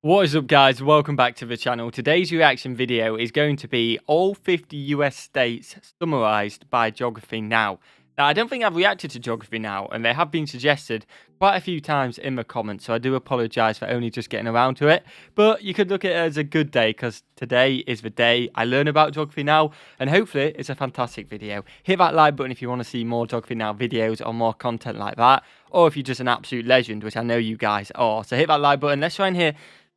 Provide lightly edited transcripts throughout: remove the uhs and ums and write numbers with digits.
What is up, guys? Welcome back to the channel. Today's reaction video is going to be all 50 US states summarized by geography now. Now, I don't think I've reacted to geography now, and they have been suggested quite a few times in the comments, so I do apologize for only just getting around to it. But you could look at it as a good day, because today is the day I learn about geography now, and hopefully it's a fantastic video. Hit that like button if you want to see more geography now videos or more content like that, or if you're just an absolute legend, which I know you guys are. So hit that like button. Let's try and hear.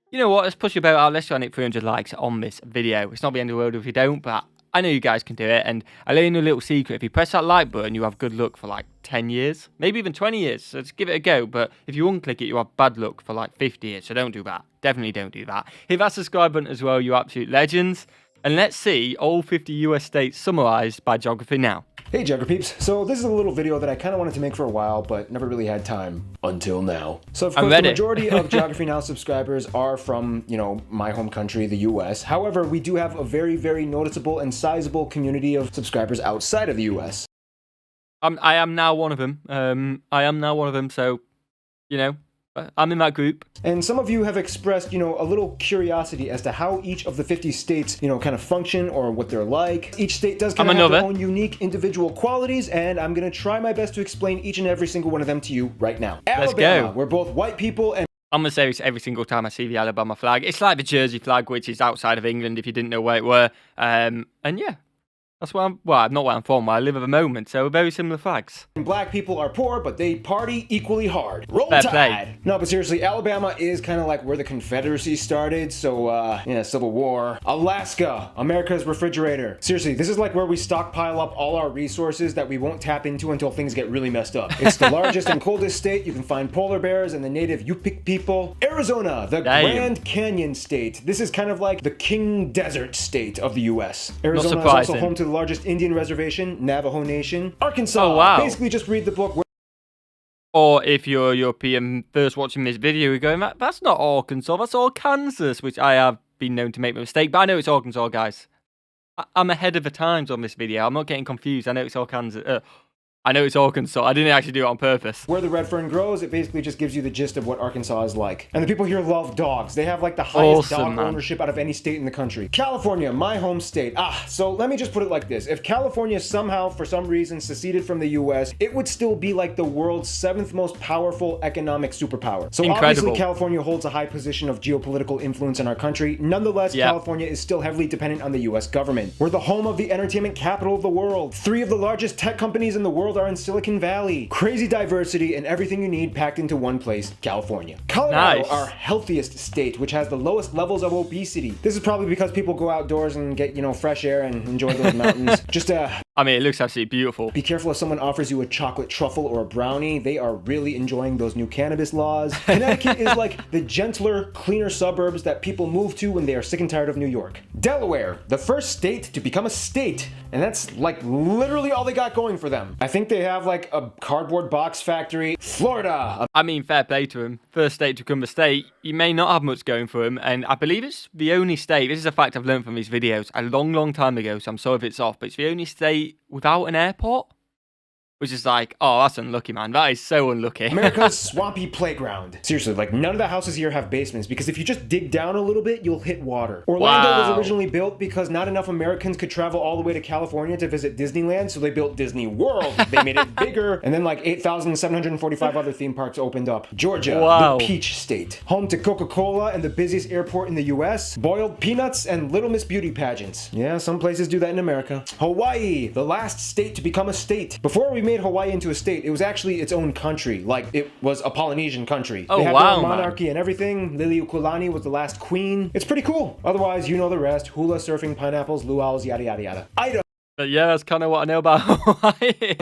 You know what, let's push your boat out, let's try and hit 300 likes on this video. It's not the end of the world if you don't, but I know you guys can do it, and I'll let you know a little secret. If you press that like button, you have good luck for like 10 years, maybe even 20 years, so just give it a go. But if you unclick it, you have bad luck for like 50 years, so don't do that. Definitely don't do that. Hit that subscribe button as well, you absolute legends. And let's see all 50 US states summarized by geography now. Hey Geography peeps, so this is a little video that I kind of wanted to make for a while, but never really had time until now. So of course the majority of Geography Now subscribers are from, my home country, the US. However, we do have a very, very noticeable and sizable community of subscribers outside of the US. I am now one of them. So, I'm in that group. And some of you have expressed, a little curiosity as to how each of the 50 states, kind of function or what they're like. Each state does kind of have their own unique individual qualities, and I'm going to try my best to explain each and every single one of them to you right now. Let's Alabama, go. we're both white people, and I'm going to say this every single time I see the Alabama flag. It's like the Jersey flag, which is outside of England, if you didn't know where it were. And yeah. That's where I'm not where I'm from, where I live at the moment, so very similar flags. Black people are poor, but they party equally hard. Roll Fair Tide! play. No, but seriously, Alabama is kind of like where the Confederacy started, so, Civil War. Alaska, America's refrigerator. Seriously, this is like where we stockpile up all our resources that we won't tap into until things get really messed up. It's the largest and coldest state. You can find polar bears and the native Yupik people. Arizona, the Grand Canyon state. This is kind of like the King Desert state of the U.S. Arizona is also home to the largest Indian reservation, Navajo Nation. Arkansas, basically just read the book. Or if you're a European first watching this video, you're going, that's not Arkansas, that's Arkansas, which I have been known to make a mistake, but I know it's Arkansas, guys. I'm ahead of the times on this video. I'm not getting confused. I know it's Arkansas. I know it's Arkansas. I didn't actually do it on purpose. Where the red fern grows, it basically just gives you the gist of what Arkansas is like. And the people here love dogs. They have like the highest dog ownership out of any state in the country. California, my home state. So let me just put it like this. If California somehow, for some reason, seceded from the US, it would still be like the world's 7th most powerful economic superpower. So obviously California holds a high position of geopolitical influence in our country. Nonetheless, California is still heavily dependent on the US government. We're the home of the entertainment capital of the world. 3 of the largest tech companies in the world are in Silicon Valley. Crazy diversity and everything you need packed into one place, California. Colorado, our healthiest state, which has the lowest levels of obesity. This is probably because people go outdoors and get, fresh air and enjoy those mountains. I mean, it looks absolutely beautiful. Be careful if someone offers you a chocolate truffle or a brownie. They are really enjoying those new cannabis laws. Connecticut is like the gentler, cleaner suburbs that people move to when they are sick and tired of New York. Delaware, the first state to become a state. And that's like literally all they got going for them. I think they have like a cardboard box factory. Florida. I mean, fair play to them. First state to become a state. You may not have much going for them. And I believe it's the only state. This is a fact I've learned from these videos a long, long time ago. So I'm sorry if it's off. But it's the only state without an airport. Which is like, oh, that's unlucky, man. That is so unlucky. America's swampy playground. Seriously, like none of the houses here have basements because if you just dig down a little bit, you'll hit water. Orlando was originally built because not enough Americans could travel all the way to California to visit Disneyland, so they built Disney World. They made it bigger, and then like 8,745 other theme parks opened up. Georgia, the Peach State. Home to Coca-Cola and the busiest airport in the US. Boiled peanuts and Little Miss Beauty pageants. Yeah, some places do that in America. Hawaii, the last state to become a state. Before we made Hawaii into a state, it was actually its own country. Like, it was a Polynesian country. They had their own monarchy and everything. Liliuokalani was the last queen. It's pretty cool. Otherwise, you know the rest. Hula, surfing, pineapples, luau's, yada, yada, yada. Idaho. Yeah, that's kind of what I know about Hawaii.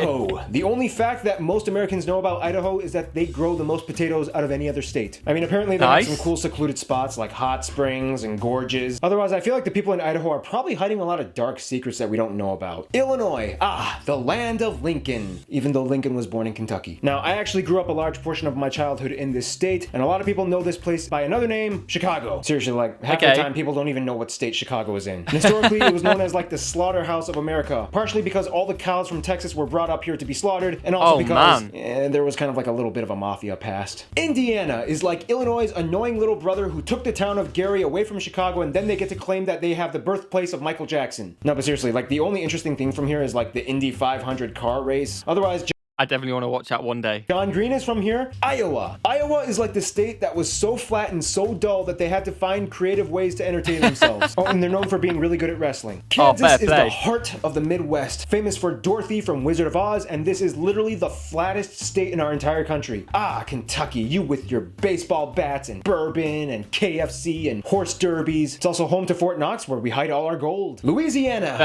The only fact that most Americans know about Idaho is that they grow the most potatoes out of any other state. I mean, apparently they have some cool secluded spots like hot springs and gorges. Otherwise, I feel like the people in Idaho are probably hiding a lot of dark secrets that we don't know about. Illinois, the land of Lincoln, even though Lincoln was born in Kentucky. Now, I actually grew up a large portion of my childhood in this state, and a lot of people know this place by another name, Chicago. Seriously, like half the time people don't even know what state Chicago is in. And historically, it was known as like the slaughterhouse of America. America, partially because all the cows from Texas were brought up here to be slaughtered, and also because there was kind of like a little bit of a mafia past. Indiana is like Illinois' annoying little brother who took the town of Gary away from Chicago, and then they get to claim that they have the birthplace of Michael Jackson. No, but seriously, like the only interesting thing from here is like the Indy 500 car race. Otherwise, I definitely want to watch that one day. John Green is from here. Iowa. Iowa is like the state that was so flat and so dull that they had to find creative ways to entertain themselves. Oh, and they're known for being really good at wrestling. Kansas is the heart of the Midwest, famous for Dorothy from Wizard of Oz, and this is literally the flattest state in our entire country. Ah, Kentucky, you with your baseball bats and bourbon and KFC and horse derbies. It's also home to Fort Knox, where we hide all our gold. Louisiana.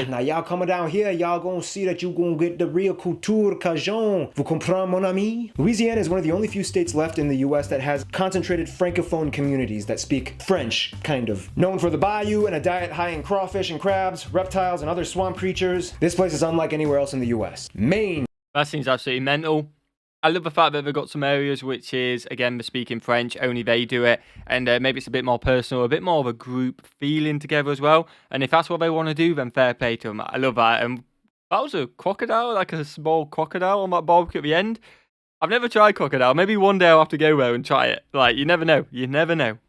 Now y'all coming down here, y'all gonna see that you gonna get the real couture cajun. Vous comprenez, mon ami? Louisiana is one of the only few states left in the US that has concentrated francophone communities that speak French, kind of. Known for the bayou and a diet high in crawfish and crabs, reptiles, and other swamp creatures, this place is unlike anywhere else in the US. Maine. That seems absolutely mental. I love the fact that they've got some areas which is, again, they're speaking French, only they do it, and maybe it's a bit more personal, a bit more of a group feeling together as well, and if that's what they want to do, then fair play to them. I love that, and that was a crocodile, like a small crocodile on that barbecue at the end. I've never tried crocodile. Maybe one day I'll have to go there and try it. Like, you never know. You never know.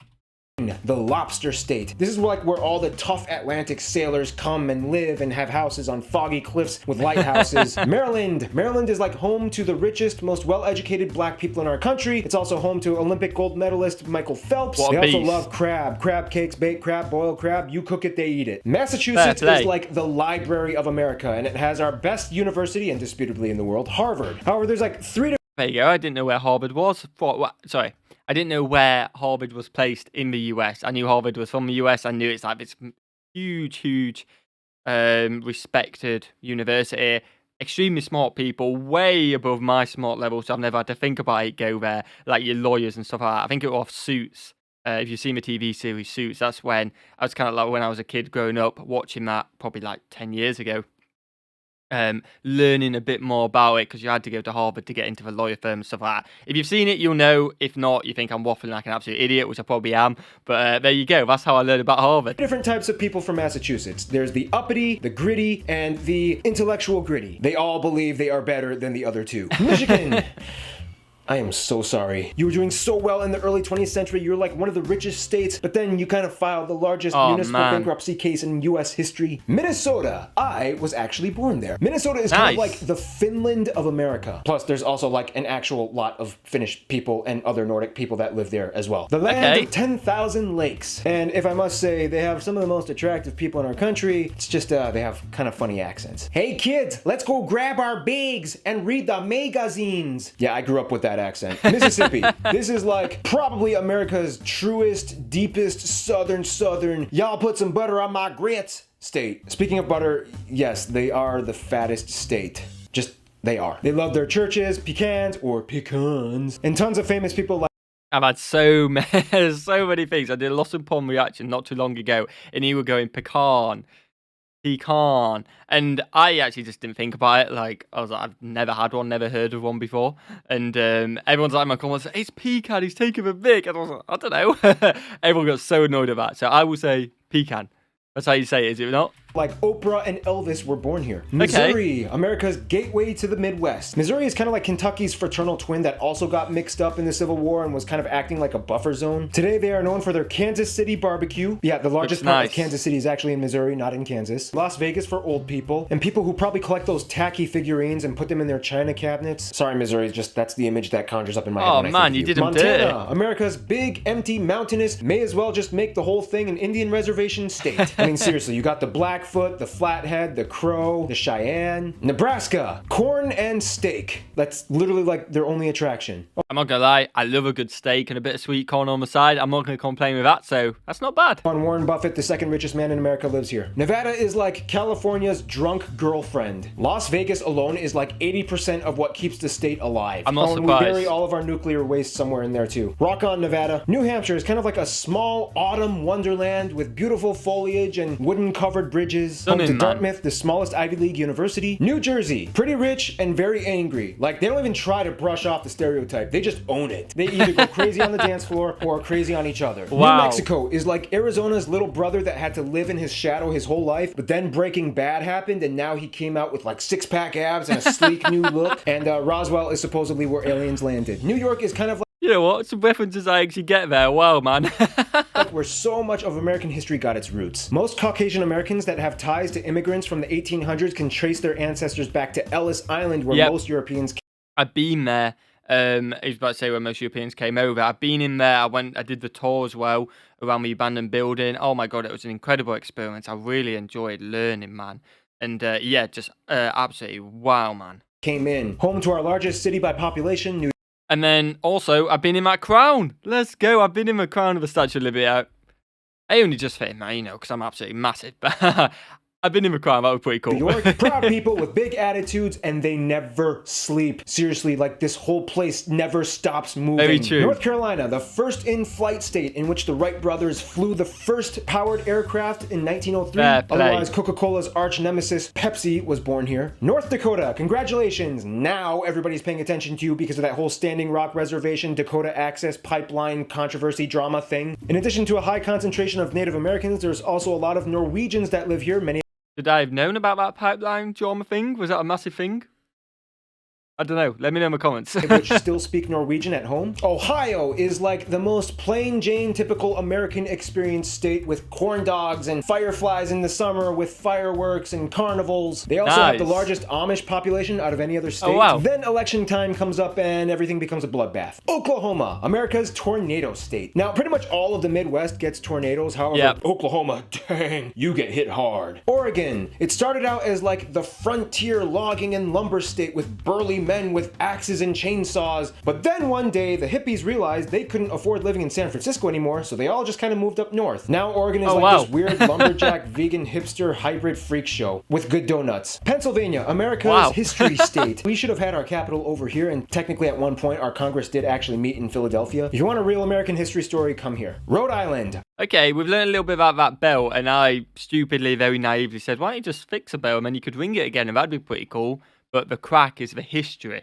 The Lobster State. This is like where all the tough Atlantic sailors come and live and have houses on foggy cliffs with lighthouses. Maryland. Maryland is like home to the richest, most well-educated black people in our country. It's also home to Olympic gold medalist Michael Phelps. They also love crab. Crab cakes, baked crab, boiled crab. You cook it, they eat it. Massachusetts is like the Library of America, and it has our best university, indisputably in the world, Harvard. However, there's like three. There you go. I didn't know where Harvard was. Sorry. I didn't know where Harvard was placed in the US. I knew Harvard was from the US. I knew it's like this huge, respected university. Extremely smart people, way above my smart level, so I've never had to think about it, go there, like your lawyers and stuff like that. I think it was off Suits. If you've seen the TV series Suits, that's when I was kind of like when I was a kid growing up, watching that probably like 10 years ago. Learning a bit more about it because you had to go to Harvard to get into the lawyer firm and stuff like that. If you've seen it, you'll know. If not, you think I'm waffling like an absolute idiot, which I probably am. But there you go. That's how I learned about Harvard. Different types of people from Massachusetts. There's the uppity, the gritty, and the intellectual gritty. They all believe they are better than the other two. Michigan. I am so sorry. You were doing so well in the early 20th century. You're like one of the richest states, but then you kind of filed the largest municipal bankruptcy case in US history. Minnesota. I was actually born there. Minnesota is kind of like the Finland of America. Plus, there's also like an actual lot of Finnish people and other Nordic people that live there as well. The land of 10,000 lakes. And if I must say, they have some of the most attractive people in our country. It's just they have kind of funny accents. Hey kids, let's go grab our bags and read the magazines. Yeah, I grew up with that accent. Mississippi. This is like probably America's truest, deepest, southern, y'all put some butter on my grits state. Speaking of butter, yes, they are the fattest state. Just, they are. They love their churches, pecans, and tons of famous people like I've had so many things. I did a Lost and Pond reaction not too long ago, and you were going pecan, and I actually just didn't think about it. Like, I was like, I've never had one, never heard of one before, and everyone's like in my comments, it's pecan, he's taking the mic, and I was like, I don't know. Everyone got so annoyed about it, so I will say pecan. That's how you say it, is it not? Like Oprah and Elvis were born here. Missouri, America's gateway to the Midwest. Missouri is kind of like Kentucky's fraternal twin that also got mixed up in the Civil War and was kind of acting like a buffer zone. Today they are known for their Kansas City barbecue. Yeah, the largest part of Kansas City is actually in Missouri, not in Kansas. Las Vegas for old people, and people who probably collect those tacky figurines and put them in their china cabinets. Sorry, Missouri, just that's the image that conjures up in my head. Oh man, you did them dirty. Montana, America's big, empty, mountainous, may as well just make the whole thing an Indian reservation state. I mean, seriously, you got the Blackfoot, the Flathead, the Crow, the Cheyenne. Nebraska, corn and steak. That's literally like their only attraction. I'm not gonna lie, I love a good steak and a bit of sweet corn on the side. I'm not gonna complain with that, so that's not bad. Warren Buffett, the second richest man in America, lives here. Nevada is like California's drunk girlfriend. Las Vegas alone is like 80% of what keeps the state alive. I'm not surprised. We bury all of our nuclear waste somewhere in there too. Rock on, Nevada. New Hampshire is kind of like a small autumn wonderland with beautiful foliage and wooden covered bridges colleges. Home to Dartmouth, the smallest Ivy League university. New Jersey, pretty rich and very angry. Like, they don't even try to brush off the stereotype. They just own it. They either go crazy on the dance floor or crazy on each other. Wow. New Mexico is like Arizona's little brother that had to live in his shadow his whole life, but then Breaking Bad happened, and now he came out with like six-pack abs and a sleek new look. And Roswell is supposedly where aliens landed. New York is kind of like, you know what? Some references I actually get there. Wow, man. where so much of American history got its roots. Most Caucasian Americans that have ties to immigrants from the 1800s can trace their ancestors back to Ellis Island, where most Europeans came. I've been there. I was about to say where most Europeans came over. I've been in there. I did the tour as well around the abandoned building. Oh my God, it was an incredible experience. I really enjoyed learning, man. And yeah, just absolutely wow, man. Came in. Home to our largest city by population, New. And then also, I've been in my crown. Let's go. I've been in my crown of the Statue of Liberty. I only just fit in there, you know, because I'm absolutely massive. But I've been in the crown. That was pretty cool. New York, proud people with big attitudes, and they never sleep. Seriously, like, this whole place never stops moving. Very true. North Carolina, the first in-flight state in which the Wright brothers flew the first powered aircraft in 1903. Otherwise, Coca-Cola's arch nemesis, Pepsi, was born here. North Dakota, congratulations. Now everybody's paying attention to you because of that whole Standing Rock Reservation, Dakota Access Pipeline controversy drama thing. In addition to a high concentration of Native Americans, there's also a lot of Norwegians that live here. Many. Should I have known about that pipeline drama thing? Was that a massive thing? I don't know. Let me know in the comments. Which still speak Norwegian at home. Ohio is like the most plain Jane typical American experience state, with corn dogs and fireflies in the summer, with fireworks and carnivals. They also have the largest Amish population out of any other state. Oh, wow. Then election time comes up and everything becomes a bloodbath. Oklahoma, America's tornado state. Now, pretty much all of the Midwest gets tornadoes. However, Oklahoma, dang, you get hit hard. Oregon, it started out as like the frontier logging and lumber state with burly men with axes and chainsaws, but then one day the hippies realized they couldn't afford living in San Francisco anymore, so they all just kind of moved up north. Now Oregon is this weird lumberjack vegan hipster hybrid freak show with good donuts. Pennsylvania, America's history state. We should have had our capital over here, and technically at one point our Congress did actually meet in Philadelphia. If you want a real American history story, come here. Rhode Island. Okay, we've learned a little bit about that bell, and I stupidly, very naively said, why don't you just fix a bell and then you could ring it again, and that'd be pretty cool. But the crack is the history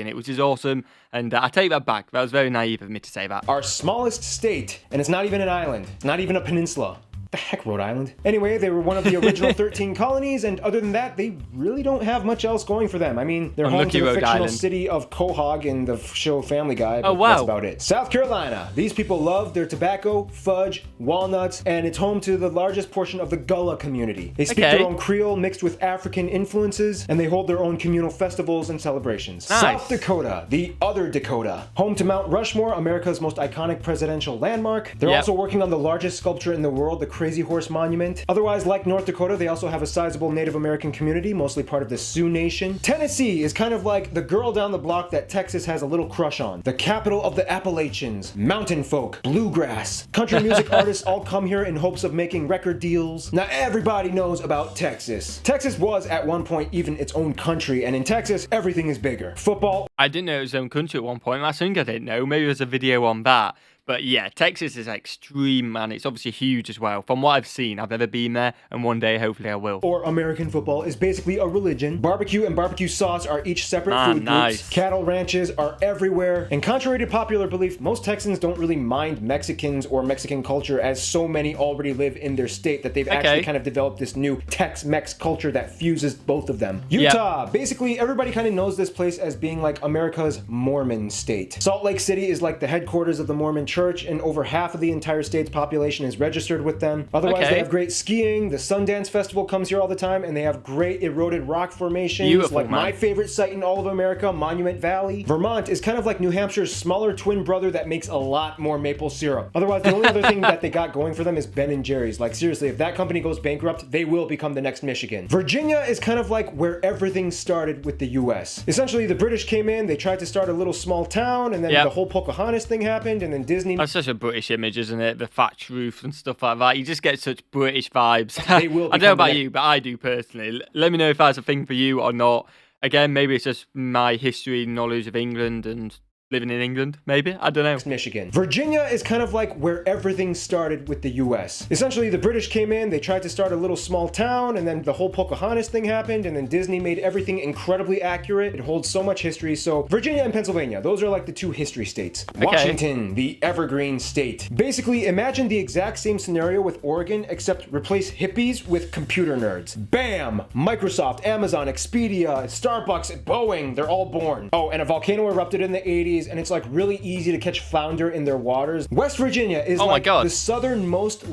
in it, which is awesome. And I take that back. That was very naive of me to say that. Our smallest state, and it's not even an island. It's not even a peninsula. The heck, Rhode Island? Anyway, they were one of the original 13 colonies, and other than that, they really don't have much else going for them. I mean, they're home to the fictional city of Quahog in the show Family Guy, but that's about it. South Carolina. These people love their tobacco, fudge, walnuts, and it's home to the largest portion of the Gullah community. They speak their own Creole mixed with African influences, and they hold their own communal festivals and celebrations. South Dakota, the other Dakota. Home to Mount Rushmore, America's most iconic presidential landmark. They're also working on the largest sculpture in the world, the Crazy Horse Monument. Otherwise, like North Dakota, they also have a sizable Native American community, mostly part of the Sioux Nation. Tennessee is kind of like the girl down the block that Texas has a little crush on. The capital of the Appalachians. Mountain folk, bluegrass. Country music artists all come here in hopes of making record deals. Now everybody knows about Texas. Texas was at one point even its own country, and in Texas, everything is bigger. Football. I didn't know it was its own country at one point. That's something I didn't know. Maybe there's a video on that. But yeah, Texas is extreme, man. It's obviously huge as well. From what I've seen, I've never been there, and one day, hopefully, I will. Or American football is basically a religion. Barbecue and barbecue sauce are each separate food groups. Cattle ranches are everywhere. And contrary to popular belief, most Texans don't really mind Mexicans or Mexican culture, as so many already live in their state that they've actually kind of developed this new Tex-Mex culture that fuses both of them. Utah. Basically, everybody kind of knows this place as being like America's Mormon state. Salt Lake City is like the headquarters of the Mormon Church, and over half of the entire state's population is registered with them. Otherwise, they have great skiing. The Sundance Festival comes here all the time, and they have great eroded rock formations. Beautiful, my favorite site in all of America, Monument Valley. Vermont is kind of like New Hampshire's smaller twin brother that makes a lot more maple syrup. Otherwise, the only other thing that they got going for them is Ben & Jerry's. Like, seriously, if that company goes bankrupt, they will become the next Michigan. Virginia is kind of like where everything started with the U.S. Essentially, the British came in, they tried to start a little small town, and then the whole Pocahontas thing happened, and then Disney. That's such a British image, isn't it? The thatched roof and stuff like that. You just get such British vibes. I don't know about you, but I do personally. Let me know if that's a thing for you or not. Again, maybe it's just my history knowledge of England and living in England, maybe? I don't know. Michigan. Virginia is kind of like where everything started with the US. Essentially, the British came in, they tried to start a little small town, and then the whole Pocahontas thing happened, and then Disney made everything incredibly accurate. It holds so much history. So Virginia and Pennsylvania, those are like the two history states. Okay. Washington, the evergreen state. Basically, imagine the exact same scenario with Oregon, except replace hippies with computer nerds. Bam! Microsoft, Amazon, Expedia, Starbucks, Boeing, they're all born. Oh, and a volcano erupted in the 80s, and it's like really easy to catch flounder in their waters. West Virginia is like the southernmost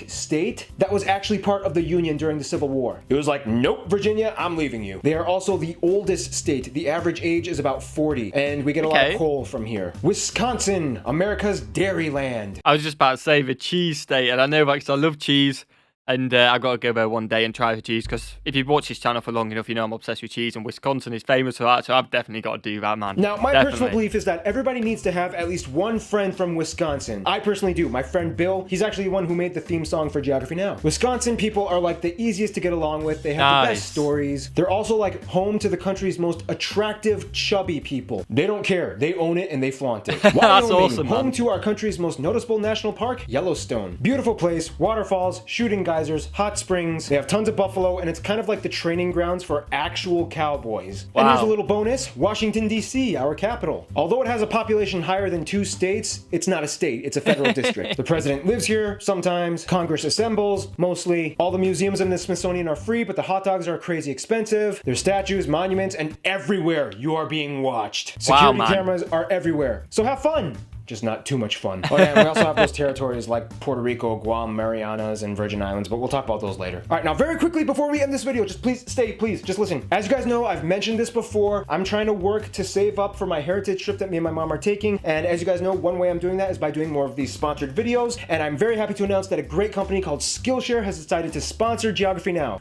state that was actually part of the Union during the Civil War. It was like, nope, Virginia, I'm leaving you. They are also the oldest state. The average age is about 40, and we get a lot of coal from here. Wisconsin, America's Dairyland. I was just about to say the cheese state, and I know that because I love cheese. And I got to go there one day and try the cheese, because if you've watched this channel for long enough, you know I'm obsessed with cheese, and Wisconsin is famous for that, so I've definitely got to do that, man. Now, my personal belief is that everybody needs to have at least one friend from Wisconsin. I personally do. My friend Bill, he's actually the one who made the theme song for Geography Now. Wisconsin people are like the easiest to get along with. They have the best stories. They're also like home to the country's most attractive, chubby people. They don't care. They own it and they flaunt it. That's awesome, home to our country's most noticeable national park, Yellowstone. Beautiful place, waterfalls, shooting geysers, hot springs. They have tons of buffalo, and it's kind of like the training grounds for actual cowboys. Wow. And here's a little bonus: Washington, D.C., our capital. Although it has a population higher than 2 states, it's not a state, it's a federal district. The president lives here sometimes, Congress assembles, mostly. All the museums in the Smithsonian are free, but the hot dogs are crazy expensive. There's statues, monuments, and everywhere you are being watched. Security cameras are everywhere. So have fun. Just not too much fun. Oh yeah, and we also have those territories like Puerto Rico, Guam, Marianas, and Virgin Islands, but we'll talk about those later. All right, now very quickly before we end this video, just please just listen. As you guys know, I've mentioned this before. I'm trying to work to save up for my heritage trip that me and my mom are taking, and as you guys know, one way I'm doing that is by doing more of these sponsored videos, and I'm very happy to announce that a great company called Skillshare has decided to sponsor Geography Now.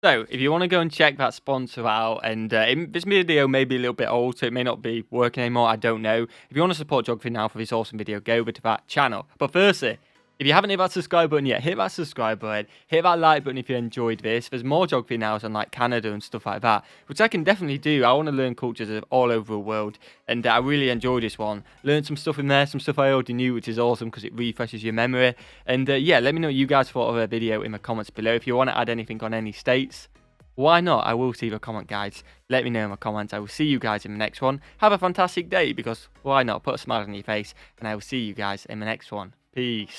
So, if you want to go and check that sponsor out, and this video may be a little bit old, so it may not be working anymore, I don't know. If you want to support Geography Now for this awesome video, go over to that channel. But firstly, if you haven't hit that subscribe button yet, hit that subscribe button, hit that like button if you enjoyed this. There's more Geography Nows on like Canada and stuff like that, which I can definitely do. I want to learn cultures of all over the world, and I really enjoyed this one. Learned some stuff in there, some stuff I already knew, which is awesome because it refreshes your memory. And yeah, let me know what you guys thought of the video in the comments below. If you want to add anything on any states, why not? I will see the comment, guys. Let me know in the comments. I will see you guys in the next one. Have a fantastic day, because why not? Put a smile on your face, and I will see you guys in the next one. Peace.